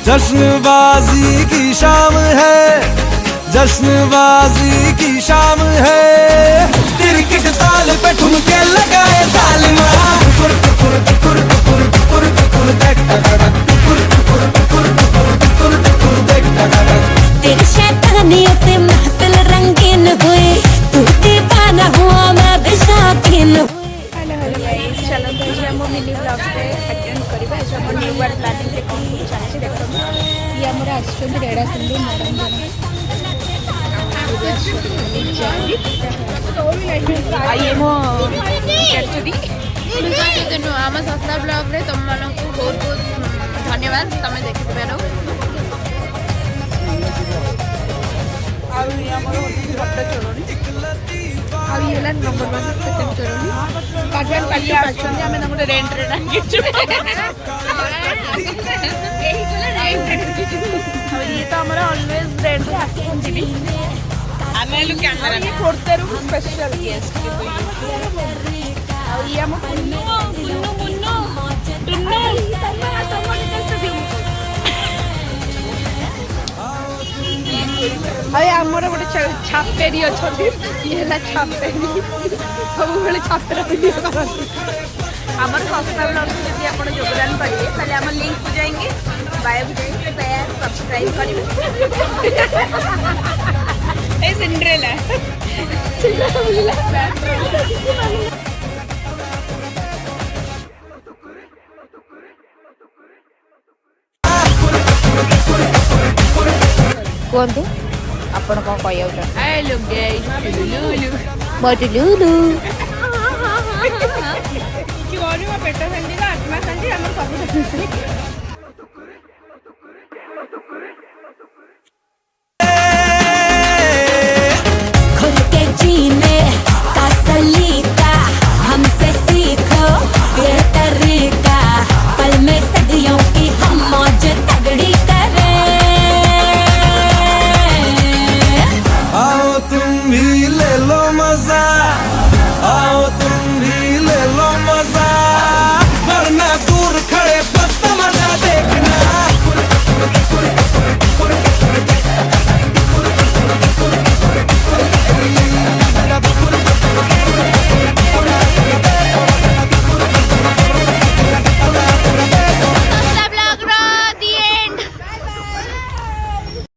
जश्नबाजी की शाम है, जश्नबाजी की शाम है, क्रिकेट ताल पे ठुमके लगाए सालिमा। टुकुर टुकुर टुकुर टुकुर टुकुर टुकुर देख टकटक, टुकुर टुकुर टुकुर टुकुर टुकुर टुकुर देख टकटक। तेरी शैतानियों से महफिल रंगीन हुई, तू दीवाना हुआ मैं भी शौकीन हुई। चलो तो हम मिनी ब्लॉग से अटेंड करिबा जे हम न्यू ईयर प्लानिंग के कोन कोन चाहे देखो ये हमर आश्रम रेडा सिंधु मैडम आइए मो एक्चुअली तेनु आम सस्ता ब्लॉग रे तुम मानन को बहुत बहुत धन्यवाद तमे देखि बेरो आ ये हमर फटो चोरनी आ ये ला नंबर 1 सेकंड चोरनी काटवान पाली आछन हमें नंबर रेंट रे डाकिछु एही कोला रेंट ये तो हमारा ऑलवेज रेंट रे आछन आमे लु कैमरा ये फोटो स्पेशल गेस्ट आ ये हम पुन्नु पुन्नु पुन्नु टुन्नु अरे आमर गोटे छापेरी अच्छा ये छापेरी सब बेले छापेरा वीडियो करते आमर सस्ता ब्लॉग में यदि आप योगदान करेंगे ताले आम लिंक को जाएंगे बायो को जाएंगे शेयर सब्सक्राइब करेंगे ए सिंड्रेला कहतु आपण कौन कह हेलो गाइस लुलु लुलु